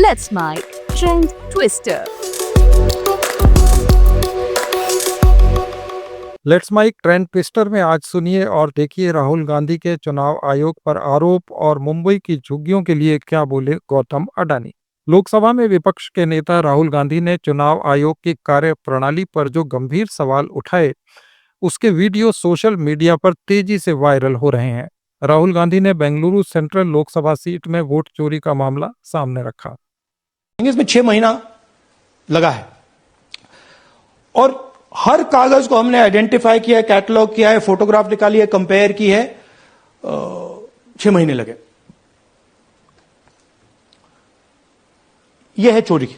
Let's Mic Trend Twister. Let's mic trend twister में आज सुनिए और देखिए राहुल गांधी के चुनाव आयोग पर आरोप और मुंबई की झुग्गियों के लिए क्या बोले गौतम अडानी। लोकसभा में विपक्ष के नेता राहुल गांधी ने चुनाव आयोग की कार्यप्रणाली पर जो गंभीर सवाल उठाए, उसके वीडियो सोशल मीडिया पर तेजी से वायरल हो रहे हैं। राहुल गांधी ने बेंगलुरु सेंट्रल लोकसभा सीट में वोट चोरी का मामला सामने रखा। इसमें 6 महीना लगा है और हर कागज को हमने आइडेंटिफाई किया है, कैटलॉग किया है, फोटोग्राफ निकाली है, कंपेयर की है। 6 महीने लगे। यह है चोरी।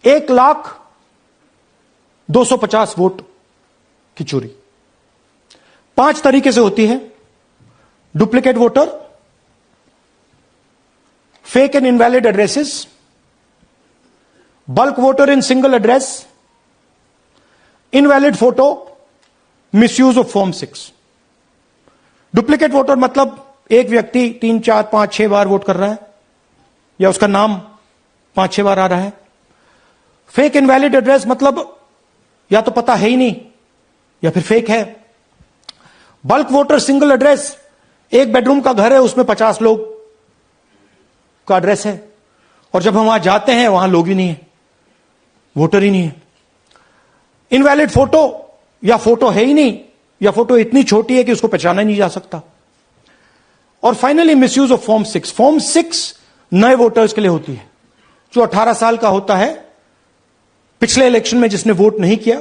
1,250,000 वोट की चोरी 5 तरीके से होती है। Duplicate voter, fake and invalid addresses, bulk voter in single address, invalid photo, misuse of form 6। Duplicate voter मतलब एक व्यक्ति 3, 4, 5, 6 बार वोट कर रहा है या उसका नाम 5-6 बार आ रहा है। फेक इनवैलिड एड्रेस मतलब या तो पता है ही नहीं या फिर फेक है। बल्क वोटर सिंगल एड्रेस, एक बेडरूम का घर है, उसमें 50 लोग का एड्रेस है और जब हम वहां जाते हैं वहां लोग ही नहीं है, वोटर ही नहीं है। इनवैलिड फोटो या फोटो है ही नहीं या फोटो इतनी छोटी है कि उसको पहचाना नहीं जा सकता। और finally misuse of form 6। Form 6 नए वोटर्स के लिए होती है, जो 18 साल का होता है, पिछले इलेक्शन में जिसने वोट नहीं किया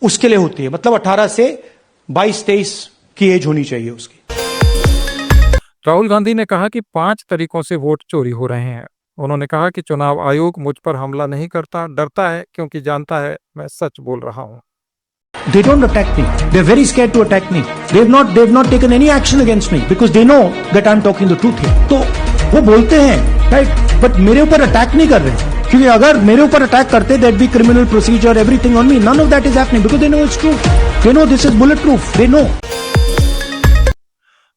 उसके लिए होती है। मतलब 18 से 22-23 की एज होनी चाहिए उसकी। राहुल गांधी ने कहा कि 5 तरीकों से वोट चोरी हो रहे हैं। उन्होंने कहा कि चुनाव आयोग मुझ पर हमला नहीं करता, डरता है क्योंकि जानता है मैं सच बोल रहा हूं। They don't attack me. They're very scared to attack me. They've not taken any action against me because they know that I'm talking the truth here. तो वो बोलते हैं, right? But मेरे ऊपर अटैक नहीं कर रहे, क्योंकि अगर मेरे ऊपर अटैक करते, there'd be criminal procedure, everything on me. None of that is happening because they know it's true. They know this is bulletproof. They know.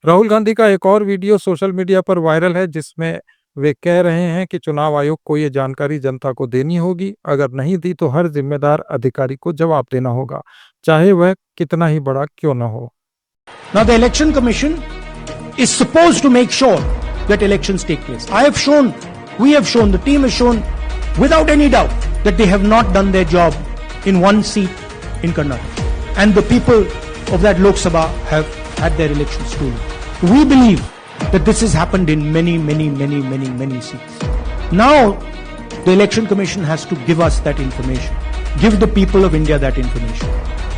Rahul Gandhi का एक और वीडियो सोशल मीडिया पर वायरल है जिसमें वे कह रहे हैं कि चुनाव आयोग को ये जानकारी जनता को देनी होगी, अगर नहीं दी तो हर जिम्मेदार अधिकारी को जवाब देना होगा, चाहे वह कितना ही बड़ा क्यों न हो। Now the election commission is supposed to make sure that elections take place. We have shown, the team has shown without any doubt that they have not done their job in one seat in Karnataka. And the people of that Lok Sabha have had their elections stolen. We believe that this has happened in many seats. Now, the election commission has to give us that information. Give the people of India that information.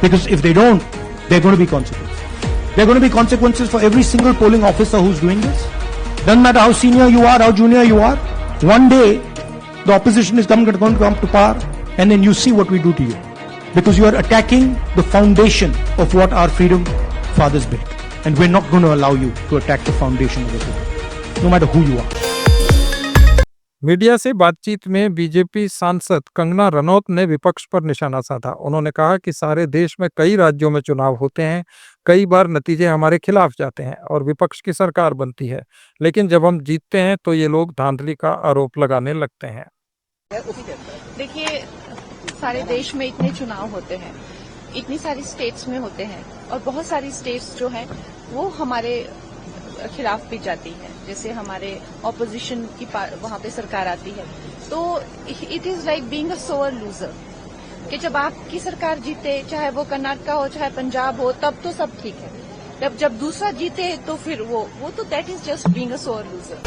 Because if they don't, there are going to be consequences. There are going to be consequences for every single polling officer who's doing this. Doesn't matter how senior you are, how junior you are. One day, the opposition is going to come to power, and then you see what we do to you. Because you are attacking the foundation of what our freedom fathers built. And we're not going to allow you to attack the foundation of the freedom, no matter who you are. Media से बातचीत में BJP सांसद कंगना रनौत ने विपक्ष पर निशाना साधा। उन्होंने कहा कि सारे देश में कई राज्यों में चुनाव होते हैं, कई बार नतीजे हमारे खिलाफ जाते हैं और विपक्ष की सरकार बनती है, लेकिन जब हम जीतते हैं तो ये लोग धांधली का आरोप लगाने लगते हैं। देखिए, सारे देश में इतने चुनाव होते हैं, इतनी सारी स्टेट्स में होते हैं और बहुत सारी स्टेट्स जो हैं वो हमारे खिलाफ भी जाती है। जैसे हमारे ऑपोजिशन की वहां पे सरकार आती है, तो it is like being a sore loser कि जब आपकी सरकार जीते, चाहे वो कर्नाटका हो चाहे पंजाब हो, तब तो सब ठीक है। जब दूसरा जीते तो फिर वो तो that is just being a sore loser.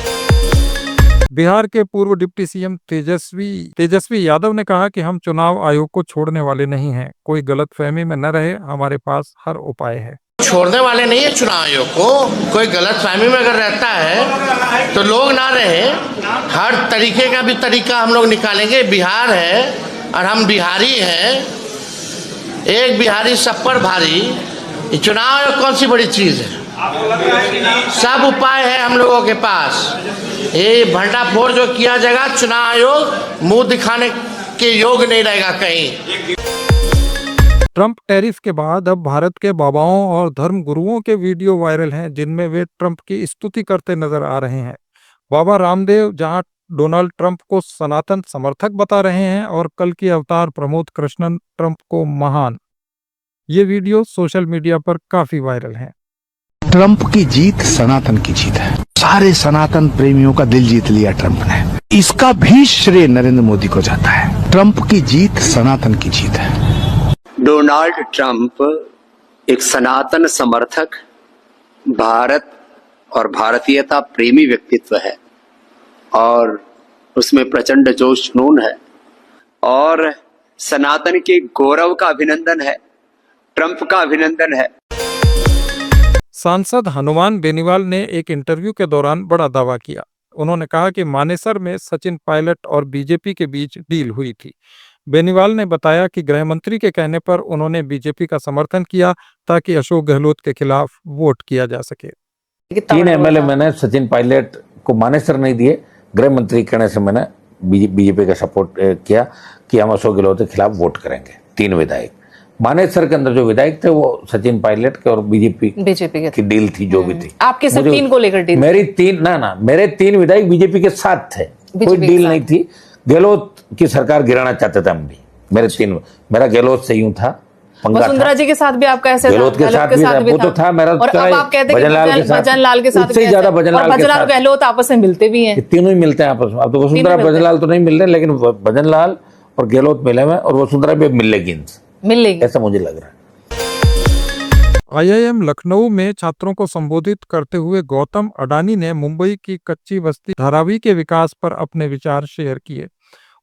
Bihar के पूर्व डिप्टी सीएम तेजस्वी यादव ने कहा कि हम चुनाव आयोग को छोड़ने वाले नहीं हैं, कोई गलतफहमी में न रहे, हमारे पास हर उपाय है। छोड़ने वाले नहीं है चुनाव आयोग को। कोई गलतफहमी में अगर रहता है तो लोग ना रहे, हर तरीके का भी तरीका हम लोग निकालेंगे। बिहार है और हम बिहारी हैं, एक बिहारी सब पर भारी। ये चुनाव आयोग कौन सी बड़ी चीज है, सब उपाय है हम लोगों के पास। ये भंडाफोड़ जो किया जाएगा, चुनाव आयोग मुंह दिखाने के योग नहीं रहेगा कहीं। ट्रंप टैरिफ के बाद अब भारत के बाबाओं और धर्म गुरुओं के वीडियो वायरल हैं जिनमें वे ट्रंप की स्तुति करते नजर आ रहे हैं। बाबा रामदेव जहां डोनाल्ड ट्रंप को सनातन समर्थक बता रहे हैं और कल की अवतार प्रमोद कृष्णन ट्रंप को महान। ये वीडियो सोशल मीडिया पर काफी वायरल हैं। ट्रंप की जीत सनातन की जीत है। सारे सनातन प्रेमियों का दिल जीत लिया ट्रंप ने। इसका भी श्रेय नरेंद्र मोदी को जाता है। ट्रंप की जीत सनातन की जीत है। डोनाल्ड ट्रंप एक सनातन समर्थक, भारत और भारतीयता प्रेमी व्यक्तित्व है और उसमें प्रचंड जोश जुनून है और सनातन के गौरव का अभिनंदन है, ट्रंप का अभिनंदन है। सांसद हनुमान बेनीवाल ने एक इंटरव्यू के दौरान बड़ा दावा किया। उन्होंने कहा कि मानेसर में सचिन पायलट और बीजेपी के बीच डील हुई थी। बेनीवाल ने बताया कि गृह मंत्री के कहने पर उन्होंने बीजेपी का समर्थन किया ताकि अशोक गहलोत के खिलाफ वोट किया जा सके। 3 एमएलए मैंने सचिन पायलट को मानेसर नहीं दिए, गृह मंत्री कहने से मैंने बीजेपी का सपोर्ट किया कि हम अशोक गहलोत के खिलाफ वोट करेंगे। 3 विधायक मानेसर के अंदर जो विधायक थे वो सचिन पायलट के और बीजेपी की डील थी, जो भी थी। आपके सब 3 को लेकर डील? मेरी 3 मेरे 3 विधायक बीजेपी के साथ थे, कोई डील नहीं थी। गहलोत की सरकार गिराना चाहते थे हम भी। मेरा गहलोत से यूं था, वसुंधरा जी के साथ भी आपका ऐसे गहलोत के साथ भी वो तो था मेरा। और अब आप कहते हैं भजनलाल के साथ उससे ज्यादा भजनलाल गहलोत आपस में मिलते भी हैं। तीनों ही मिलते हैं आपस में। अब तो वसुंधरा भजनलाल तो नहीं मिल रहे, लेकिन भजनलाल और गहलोत मिले हुए और वसुंधरा भी मिलेगी, ऐसा मुझे लग रहा है। आईआईएम लखनऊ में छात्रों को संबोधित करते हुए गौतम अडानी ने मुंबई की कच्ची बस्ती धारावी के विकास पर अपने विचार शेयर किए।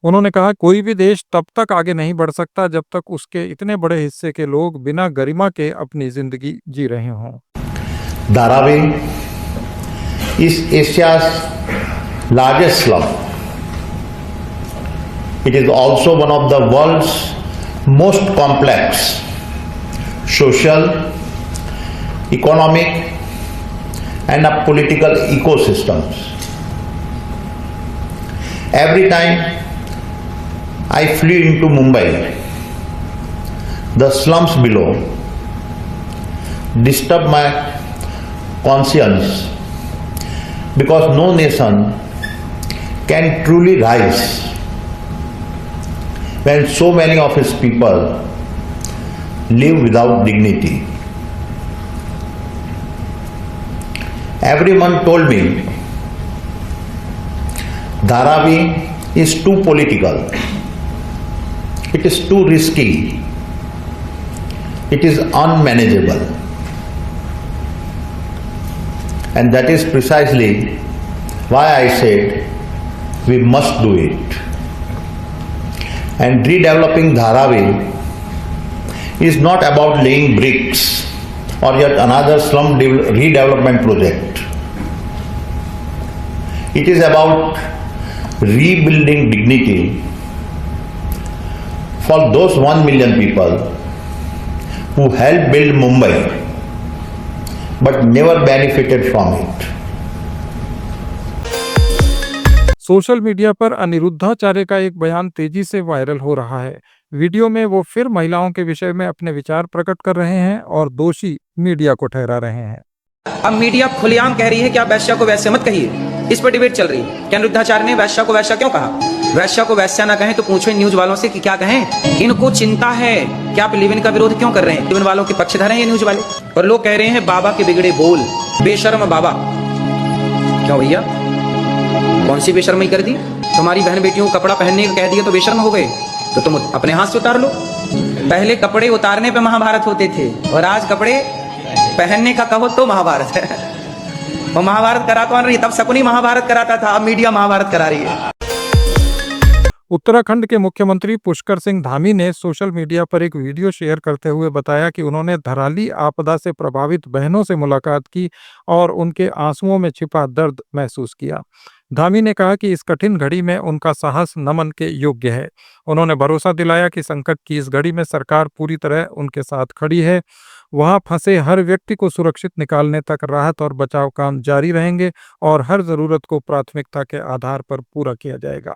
उन्होंने कहा, कोई भी देश तब तक आगे नहीं बढ़ सकता जब तक उसके इतने बड़े हिस्से के लोग बिना गरिमा के अपनी जिंदगी जी रहे हों। Dharavi is Asia's largest slum. It is also one of the world's most complex social, economic and political ecosystems. Every time I flew into Mumbai, the slums below disturbed my conscience because no nation can truly rise when so many of its people live without dignity. Everyone told me Dharavi is too political, it is too risky, it is unmanageable. And that is precisely why I said we must do it. And redeveloping Dharavi is not about laying bricks or yet another slum redevelopment project. It is about rebuilding dignity for those 1 million people who helped build Mumbai but never benefited from it. Social media पर अनिरुद्धाचार्य का एक बयान तेजी से viral हो रहा है। Video में वो फिर महिलाओं के विषय में अपने विचार प्रकट कर रहे हैं और दोषी मीडिया को ठहरा रहे हैं। अब मीडिया खुलेआम कह रही है कि आप वैश्या को वैश्य मत कहिए। इस पर डिबेट चल रही है कि अनिरुद्धाचार्य ने वैश्या को वैश्या क्यों कहा। वैश्या को वैश्या ना कहें तो पूछो न्यूज वालों से कि क्या कहें। इनको चिंता है कि आप लिव इन का विरोध क्यों कर रहे हैं। लिव इन वालों के पक्षधर हैं ये न्यूज वाले। और लोग कह रहे हैं बाबा के बिगड़े बोल, बेशर्म बाबा। क्यों भैया, कौन सी बेशर्मी कर दी? तुम्हारी बहन बेटियों को कपड़ा पहनने को कह दिया तो बेशर्म हो गए? तो तुम अपने हाथ से उतार लो। पहले कपड़े उतारने पे महाभारत होते थे और आज कपड़े पहनने का कहो तो महाभारत है। वो महाभारत करा कौन रही? तब शकुनी महाभारत कराता था, अब मीडिया महाभारत करा रही है। उत्तराखंड के मुख्यमंत्री पुष्कर सिंह धामी ने सोशल मीडिया पर एक वीडियो शेयर करते हुए बताया कि उन्होंने धराली आपदा से प्रभावित बहनों से मुलाकात की और उनके आंसुओं में छिपा दर्द महसूस किया। धामी ने कहा कि इस कठिन घड़ी में उनका साहस नमन के योग्य है। उन्होंने भरोसा दिलाया कि संकट की इस घड़ी में सरकार पूरी तरह उनके साथ खड़ी है। वहां फंसे हर व्यक्ति को सुरक्षित निकालने तक राहत और बचाव काम जारी रहेंगे और हर जरूरत को प्राथमिकता के आधार पर पूरा किया जाएगा।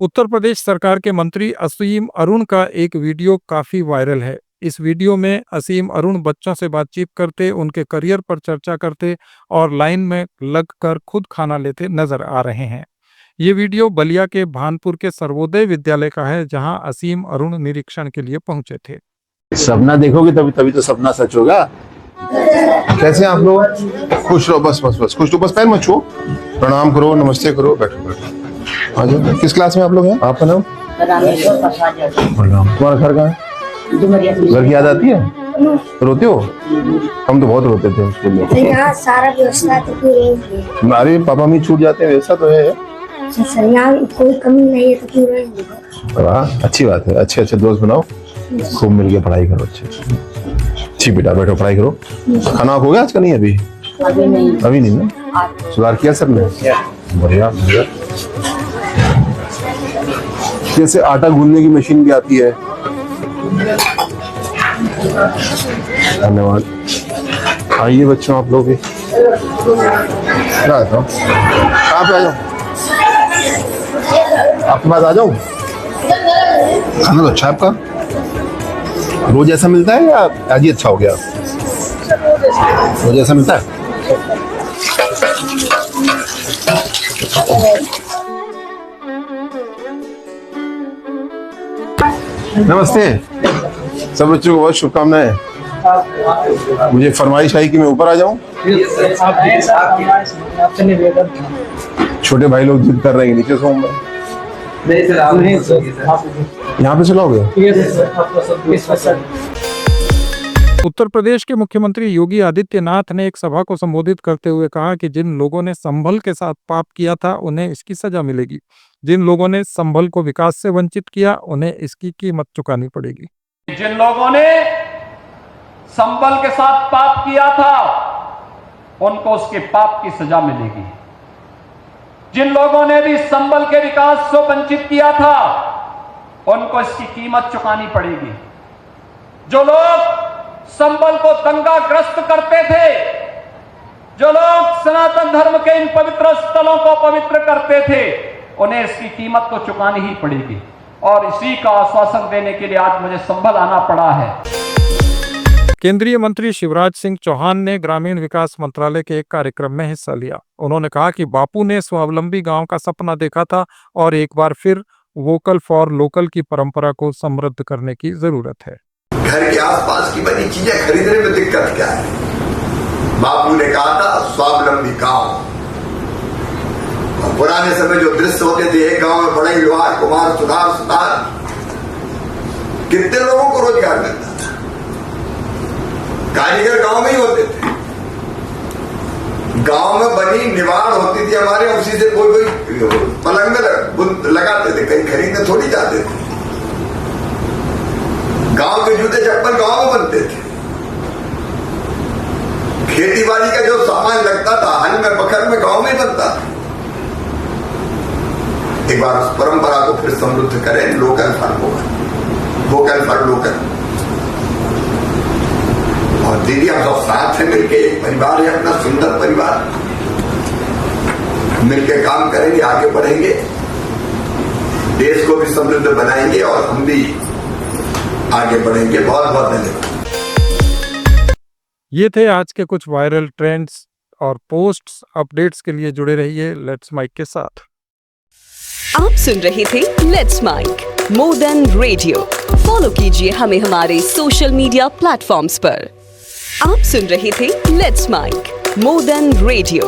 उत्तर प्रदेश सरकार के मंत्री असीम अरुण का एक वीडियो काफी वायरल है। इस वीडियो में असीम अरुण बच्चों से बातचीत करते, उनके करियर पर चर्चा करते और लाइन में लगकर खुद खाना लेते नजर आ रहे हैं। ये वीडियो बलिया के भानपुर के सर्वोदय विद्यालय का है, जहां असीम अरुण निरीक्षण के लिए पहुंचे थे। सपना देखोगे तभी तो सपना सच होगा। कैसे आप लोग? खुश रहो, बस खुश रहो, बस पैर मत छुओ, प्रणाम करो, नमस्ते करो, बैठो। आ जाओ। किस क्लास में आप लोग हैं? आपका नाम? तुम्हारा घर कहाँ है? घर की याद आती है? रोते हो? हम तो बहुत रोते थे स्कूल में। यहाँ सारा व्यवस्था तो पूरी है। अरे पापा मम्मी छूट जाते हैं, व्यवस्था तो है। सर यहाँ कोई कमी नहीं है तो पूरा। वाह, अच्छी बात है। अच्छे दोस्त बनाओ, खूब मिलके पढ़ाई करो। अच्छी बेटा, बैठो पढ़ाई करो। खाना हो गया आज का? नहीं अभी नहीं ना? सुधार किया सर ने? बढ़िया। जैसे आटा गूंदने की मशीन भी आती है। धन्यवाद। आइए बच्चों, आप लोग भी कहाँ पे आ जाओ, आपके पास आ जाओ। खाना तो अच्छा आपका? रोज ऐसा मिलता है या आज ही अच्छा हो गया? रोज ऐसा मिलता है? नमस्ते, सब बच्चों को बहुत शुभकामनाएं। मुझे फरमाइश आई कि मैं ऊपर आ जाऊं। छोटे भाई लोग जिद कर रहे हैं नीचे सोऊंगा। यहाँ पे चलाओगे? उत्तर प्रदेश के मुख्यमंत्री योगी आदित्यनाथ ने एक सभा को संबोधित करते हुए कहा कि जिन लोगों ने संभल के साथ पाप किया था उन्हें इसकी सजा मिलेगी। जिन लोगों ने संभल को विकास से वंचित किया उन्हें इसकी कीमत चुकानी पड़ेगी। जिन लोगों ने संभल के साथ पाप किया था उनको उसके पाप की सजा मिलेगी। जिन लोगों ने भी संभल के विकास से वंचित किया था उनको इसकी कीमत चुकानी पड़ेगी। जो लोग संभल को दंगाग्रस्त करते थे, जो लोग सनातन धर्म के इन पवित्र स्थलों को पवित्र करते थे, उन्हें इसकी कीमत तो चुकानी ही पड़ेगी। और इसी का आश्वासन देने के लिए आज मुझे संभल आना पड़ा है। केंद्रीय मंत्री शिवराज सिंह चौहान ने ग्रामीण विकास मंत्रालय के एक कार्यक्रम में हिस्सा लिया। उन्होंने कहा कि बापू ने स्वावलंबी गांव का सपना देखा था और एक बार फिर वोकल फॉर लोकल की परंपरा को समृद्ध करने की जरूरत है। घर के आसपास की बनी चीजें खरीदने में दिक्कत क्या है? बापू ने कहा था स्वावलंबी गांव। पुराने समय जो दृश्य होते थे, एक गांव में बड़े लोहार कुमार सुधार कितने लोगों को रोजगार मिलता था। कारीगर गांव में ही होते थे। गांव में बनी निवाड़ होती थी हमारे, उसी से कोई पलंग में लगाते थे, कहीं खरीदने थोड़ी जाते थे। गांव के जूते चप्पल गांव में बनते थे। खेती बाड़ी का जो सामान लगता था हल में बखर में गांव में बनता था। एक बार उस परंपरा को फिर समृद्ध करें, local for vocal, vocal for local. और दीदी हम सब साथ में मिलके, एक परिवार है अपना सुंदर परिवार, मिलके काम करेंगे, आगे बढ़ेंगे, देश को भी समृद्ध बनाएंगे और हम भी आगे बढ़ेंगे। बहुत बहुत धन्यवाद। ये थे आज के कुछ वायरल ट्रेंड्स और पोस्ट्स। अपडेट्स के लिए जुड़े रहिए लेट्स माइक के साथ। आप सुन रहे थे let's mic more than radio. Follow कीजिए हमें हमारे सोशल मीडिया प्लेटफॉर्म्स पर। आप सुन रहे थे let's mic more than radio.